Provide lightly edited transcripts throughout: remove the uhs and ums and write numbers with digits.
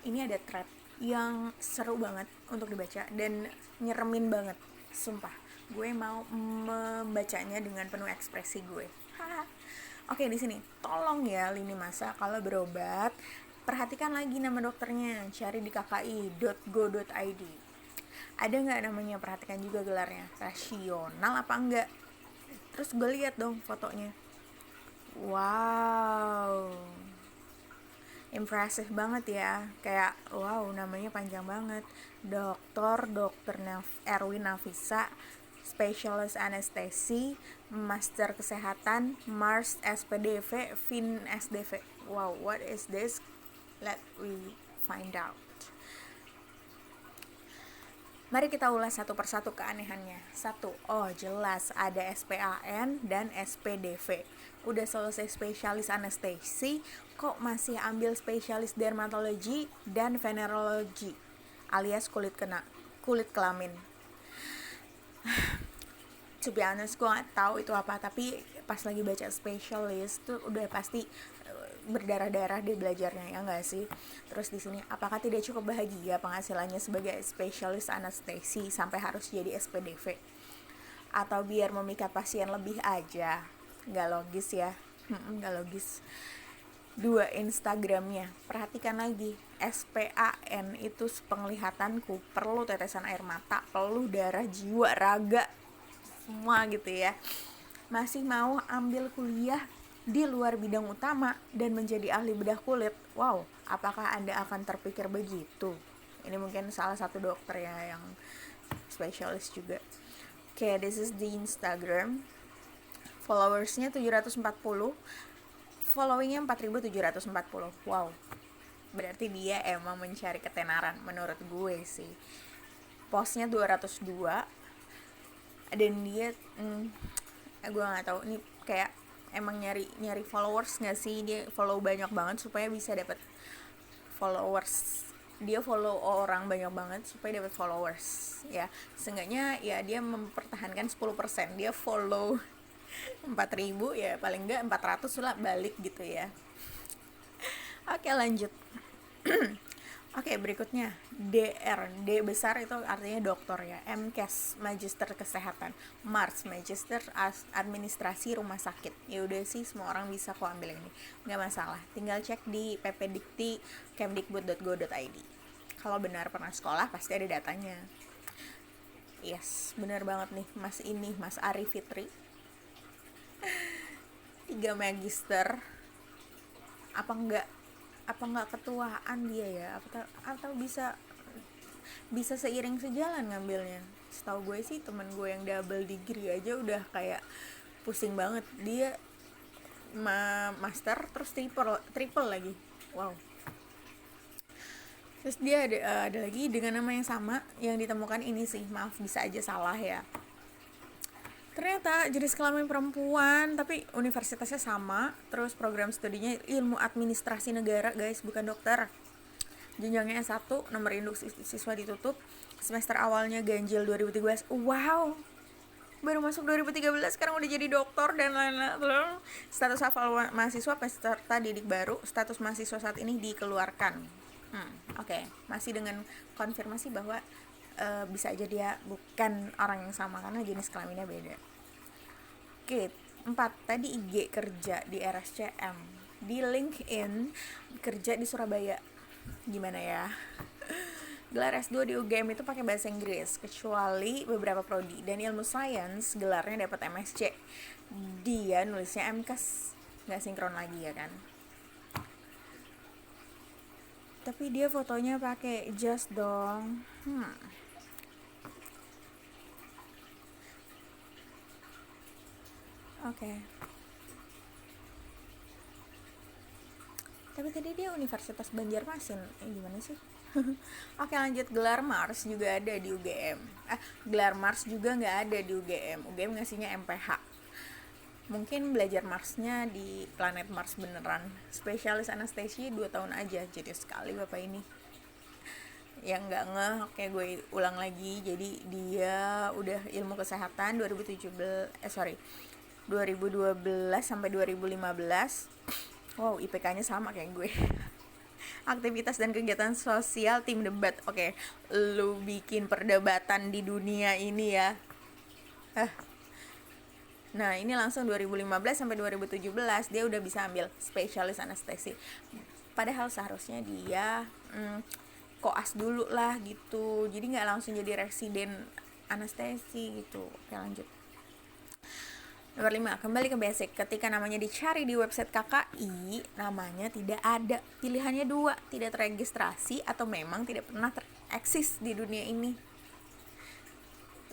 ini ada thread yang seru banget untuk dibaca dan nyeremin banget, sumpah. Gue mau membacanya dengan penuh ekspresi gue. Oke, di sini tolong ya lini masa kalau berobat perhatikan lagi nama dokternya, cari di kki.go.id. Ada nggak namanya, perhatikan juga gelarnya, rasional apa enggak. Terus gue lihat dong fotonya, wow, impresif banget ya, kayak wow, namanya panjang banget, Dr. Erwin Nafisa, spesialis anestesi, master kesehatan, Mars SPDV, Fin SDV. Wow, what is this? Let we find out. Mari kita ulas satu persatu keanehannya. 1. Oh jelas ada SPAN dan SPDV. Udah selesai spesialis anestesi, kok masih ambil spesialis dermatologi dan venerologi alias kulit kelamin. To be honest, gue gak tahu itu apa, tapi pas lagi baca spesialis tuh udah pasti berdarah-darah dia belajarnya, ya nggak sih? Terus di sini, apakah tidak cukup bahagia penghasilannya sebagai spesialis anestesi sampai harus jadi SPDV? Atau biar memikat pasien lebih aja? Nggak logis ya? Nggak logis. 2. Instagramnya, perhatikan lagi, SPAN itu penglihatanku perlu tetesan air mata, perlu darah, jiwa, raga, semua gitu ya. Masih mau ambil kuliah di luar bidang utama dan menjadi ahli bedah kulit. Wow, apakah Anda akan terpikir begitu? Ini mungkin salah satu dokter ya yang spesialis juga. Oke, this is the Instagram. Followersnya 740, followingnya 4740. Wow, berarti dia emang mencari ketenaran menurut gue sih. Postnya 202 dan dia gue nggak tahu ini kayak emang nyari followers nggak sih, dia follow banyak banget supaya bisa dapat followers, dia follow orang banyak banget supaya dapat followers ya. Seenggaknya ya dia mempertahankan 10%, dia follow 4.000 ya, paling enggak 400 lah balik gitu ya. Oke, lanjut. Oke, berikutnya DR. D besar itu artinya dokter ya. MKes, Magister Kesehatan. Mars, Magister Administrasi Rumah Sakit. Ya udah sih, semua orang bisa kok ambil ini. Nggak masalah. Tinggal cek di ppdikti kemdikbud.go.id. Kalau benar pernah sekolah pasti ada datanya. Yes, benar banget nih Mas Ari Fitri. 3 magister. Apa enggak ketuaan dia ya, atau bisa seiring sejalan ngambilnya. Setahu gue sih temen gue yang double degree aja udah kayak pusing banget, dia master terus triple lagi. Wow. Terus dia ada lagi dengan nama yang sama yang ditemukan ini sih, maaf bisa aja salah ya, ternyata jenis kelamin perempuan tapi universitasnya sama, terus program studinya ilmu administrasi negara guys, bukan dokter. Jenjangnya S1, nomor induk siswa ditutup, semester awalnya ganjil 2013. Wow, baru masuk 2013 sekarang udah jadi dokter dan lain-lain. Status hafal mahasiswa peserta didik baru, status mahasiswa saat ini dikeluarkan. Oke. Masih dengan konfirmasi bahwa bisa aja dia bukan orang yang sama karena jenis kelaminnya beda. Oke, 4. Tadi IG kerja di RSCM, di LinkedIn kerja di Surabaya. Gimana ya? Gelar S2 di UGM itu pakai bahasa Inggris kecuali beberapa prodi, dan ilmu sains gelarnya dapat MSc. Dia nulisnya MKes, nggak sinkron lagi ya kan? Tapi dia fotonya pakai jas dong. Oke. Tapi tadi dia Universitas Banjarmasin. Gimana sih? Oke, lanjut. Gelar Mars juga ada di UGM. Gelar Mars juga nggak ada di UGM. UGM ngasihnya MPH. Mungkin belajar Marsnya di planet Mars beneran. Spesialis anestesi 2 tahun aja. Jadi sekali bapak ini. Yang nggak ngeh, oke gue ulang lagi. Jadi dia udah ilmu kesehatan 2012 sampai 2015. Wow, IPK-nya sama kayak gue. Aktivitas dan kegiatan sosial tim debat. Oke, lu bikin perdebatan di dunia ini ya. Nah, ini langsung 2015 sampai 2017 dia udah bisa ambil spesialis anestesi. Padahal seharusnya dia koas dulu lah gitu. Jadi nggak langsung jadi residen anestesi gitu. Oke, lanjut. Nomor 5, kembali ke basic. Ketika namanya dicari di website KKI, namanya tidak ada. Pilihannya 2, tidak terregistrasi atau memang tidak pernah tereksis di dunia ini.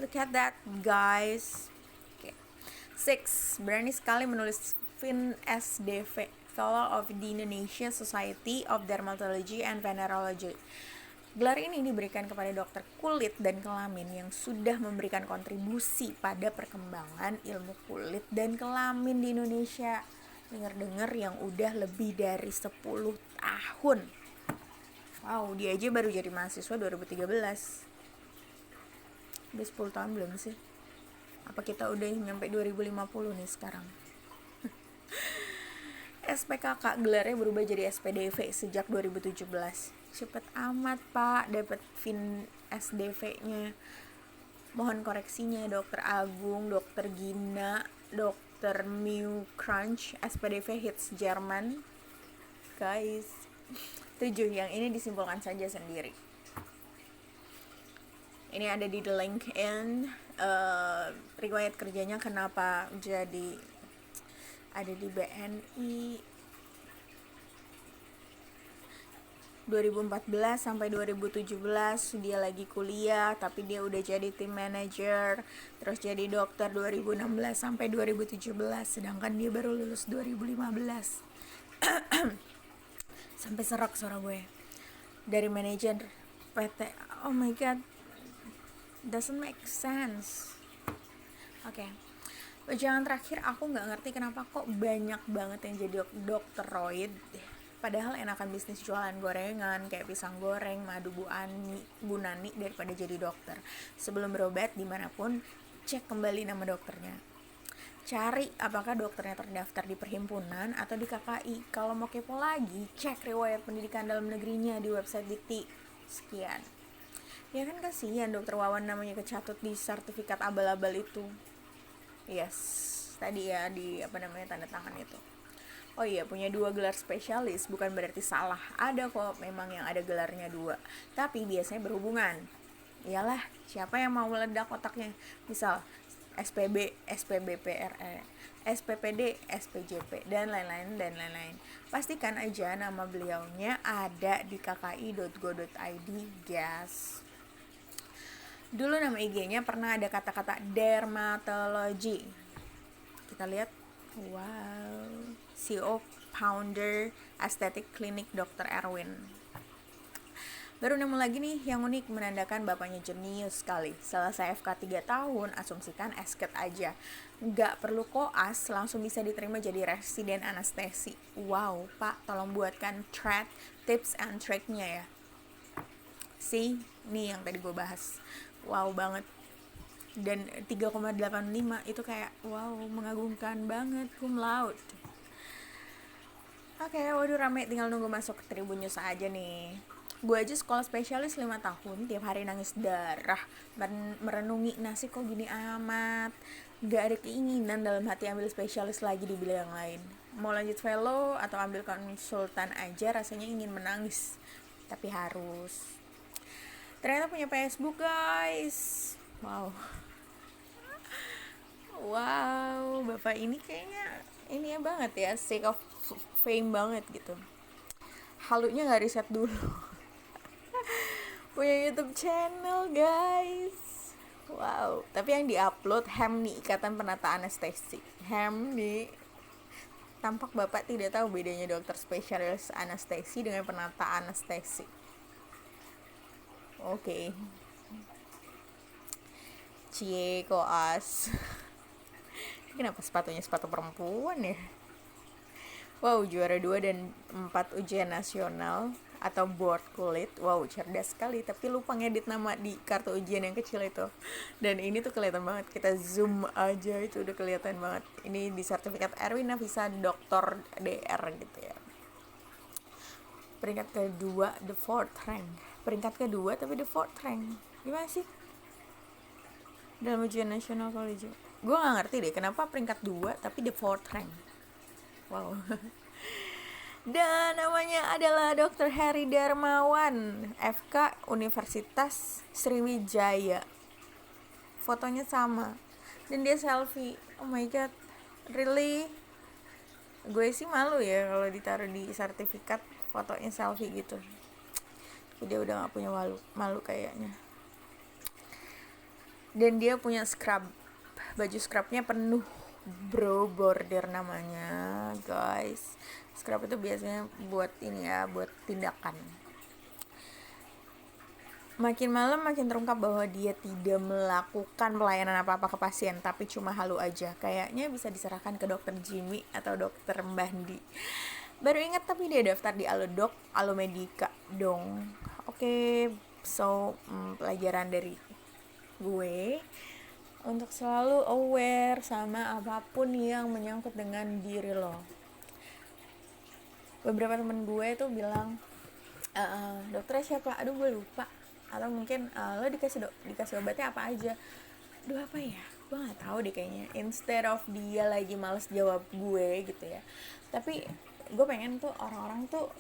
Look at that, guys. Okay. 6, berani sekali menulis Fin SDV, Fellow of the Indonesian Society of Dermatology and Venerology. Gelar ini diberikan kepada dokter kulit dan kelamin yang sudah memberikan kontribusi pada perkembangan ilmu kulit dan kelamin di Indonesia. Dengar-dengar yang udah lebih dari 10 tahun. Wow, dia aja baru jadi mahasiswa 2013. Udah 10 tahun belum sih? Apa kita udah nyampe 2050 nih sekarang? SPKK gelarnya berubah jadi SPDV sejak 2017. Cepet amat pak dapat Fin SDV-nya. Mohon koreksinya Dokter Agung, Dokter Gina, Dokter Mew Crunch, SPDV hits Jerman. Guys. 7, yang ini disimpulkan saja sendiri. Ini ada di the LinkedIn, riwayat kerjanya kenapa jadi ada di BNI 2014 sampai 2017 dia lagi kuliah tapi dia udah jadi team manager, terus jadi dokter 2016 sampai 2017 sedangkan dia baru lulus 2015. Sampai serak suara gue. Dari manajer PT. Oh my god. Doesn't make sense. Oke. Jangan terakhir, aku nggak ngerti kenapa kok banyak banget yang jadi dokter roid. Padahal enakan bisnis jualan gorengan kayak pisang goreng, madu Bu Nani daripada jadi dokter. Sebelum berobat dimanapun, cek kembali nama dokternya. Cari apakah dokternya terdaftar di perhimpunan atau di KKI. Kalau mau kepo lagi, cek riwayat pendidikan dalam negerinya di website Dikti. Sekian. Ya kan kasihan dokter Wawan namanya kecatut di sertifikat abal-abal itu. Yes, tadi ya di tanda tangan itu. Oh iya, punya 2 gelar spesialis bukan berarti salah. Ada kok memang yang ada gelarnya 2, tapi biasanya berhubungan. Iyalah, siapa yang mau meledak otaknya? Misal SPB, SPBPRE, SPPD, SPJP, dan lain-lain. Pastikan aja nama beliaunya ada di kki.go.id, guys. Dulu nama IG-nya pernah ada kata-kata dermatologi. Kita lihat. Wow. CEO founder Aesthetic Clinic Dr. Erwin. Baru nemu lagi nih yang unik, menandakan bapaknya jenius sekali. Selesai FK 3 tahun, asumsikan esket aja. Nggak perlu koas, langsung bisa diterima jadi residen anestesi. Wow, Pak, tolong buatkan thread, tips and trick-nya ya. See, nih yang tadi gue bahas. Wow banget. Dan 3,85 itu kayak wow, mengagumkan banget, cum laude. Oke, waduh rame, tinggal nunggu masuk ke Tribun News aja nih. Gue aja sekolah spesialis 5 tahun, tiap hari nangis darah, merenungi nasib kok gini amat. Gak ada keinginan dalam hati ambil spesialis lagi di bidang yang lain. Mau lanjut fellow atau ambil konsultan aja rasanya ingin menangis, tapi harus. Ternyata punya Facebook, guys. Wow, bapak ini kayaknya ini ya banget ya, sake of fame banget gitu. Halunya nggak riset dulu. Punya YouTube channel, guys. Wow, tapi yang diupload HEMNI, Ikatan Penata Anestesi. HEMNI. Tampak bapak tidak tahu bedanya dokter spesialis anestesi dengan penata anestesi. Oke. Cie koas. Kenapa sepatunya sepatu perempuan ya? Wow, juara 2 dan 4 ujian nasional atau board kulit. Wow, cerdas sekali, tapi lupa ngedit nama di kartu ujian yang kecil itu. Dan ini tuh kelihatan banget, kita zoom aja itu udah kelihatan banget. Ini di sertifikat Erwin Nafisa Dr. DR gitu ya. peringkat kedua the fourth rank, peringkat kedua tapi the fourth rank, gimana sih dalam ujian nasional kolege? Gue nggak ngerti deh kenapa peringkat 2 tapi the fourth rank. Wow. Dan namanya adalah Dr. Heri Darmawan, FK Universitas Sriwijaya. Fotonya sama dan dia selfie. Oh my god, really? Gue sih malu ya kalau ditaruh di sertifikat fotonya selfie gitu. Dia udah gak punya malu kayaknya. Dan dia punya scrub, baju scrubnya penuh bro border namanya guys. Scrub itu biasanya buat ini ya, buat tindakan. Makin malam makin terungkap bahwa dia tidak melakukan pelayanan apa-apa ke pasien, tapi cuma halu aja. Kayaknya bisa diserahkan ke dokter Jimmy atau dokter Mbandi. Baru ingat tapi dia daftar di Alodoc, Alomedica dong. Oke, so pelajaran dari gue untuk selalu aware sama apapun yang menyangkut dengan diri lo. Beberapa temen gue tuh bilang, dokternya siapa? Aduh gue lupa. Atau mungkin lo dikasih obatnya apa aja? Aduh apa ya? Gue nggak tahu deh kayaknya. Instead of dia lagi males jawab gue gitu ya. Tapi gue pengen tuh orang-orang tuh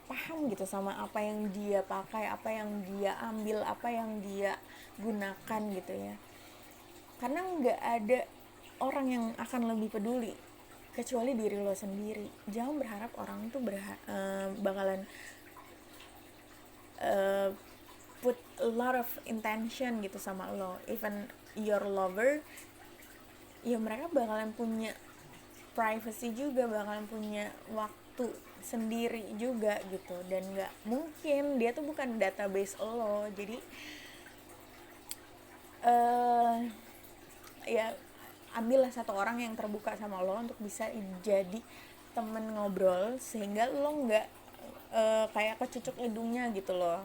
paham gitu sama apa yang dia pakai, apa yang dia ambil, apa yang dia gunakan gitu ya. Karena nggak ada orang yang akan lebih peduli kecuali diri lo sendiri. Jangan berharap orang tuh bakalan put a lot of intention gitu sama lo. Even your lover, ya mereka bakalan punya privacy juga, bakalan punya waktu sendiri juga gitu. Dan nggak mungkin, dia tuh bukan database lo. Jadi ya ambillah satu orang yang terbuka sama lo untuk bisa jadi temen ngobrol, sehingga lo nggak kayak kecucuk hidungnya gitu loh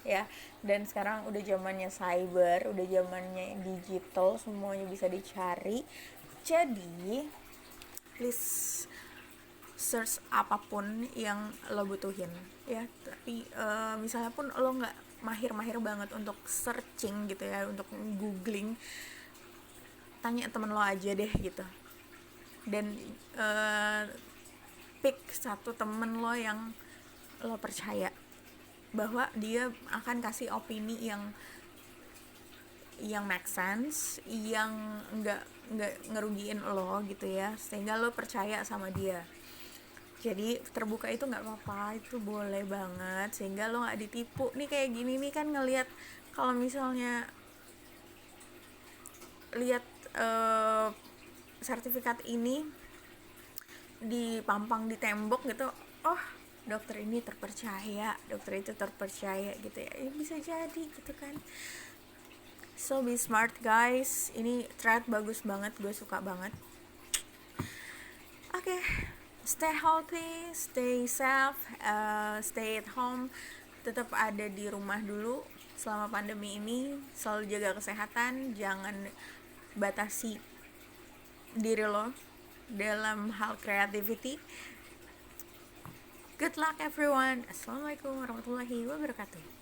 ya. Dan sekarang udah zamannya cyber, udah zamannya digital, semuanya bisa dicari. Jadi please search apapun yang lo butuhin ya. Tapi misalnya pun lo nggak mahir banget untuk searching gitu ya, untuk googling, tanya temen lo aja deh gitu. Dan pick satu temen lo yang lo percaya bahwa dia akan kasih opini yang make sense, yang nggak ngerugiin lo gitu ya, sehingga lo percaya sama dia. Jadi terbuka itu nggak apa-apa, itu boleh banget, sehingga lo nggak ditipu. Nih kayak gini nih kan, ngelihat kalau misalnya lihat sertifikat ini dipampang di tembok gitu, oh dokter ini terpercaya, dokter itu terpercaya gitu ya, bisa jadi gitu kan. So be smart guys, ini thread bagus banget, gue suka banget. Oke, stay healthy, stay safe, stay at home, tetap ada di rumah dulu selama pandemi ini. Selalu jaga kesehatan, jangan batasi diri lo dalam hal creativity. Good luck everyone. Assalamualaikum warahmatullahi wabarakatuh.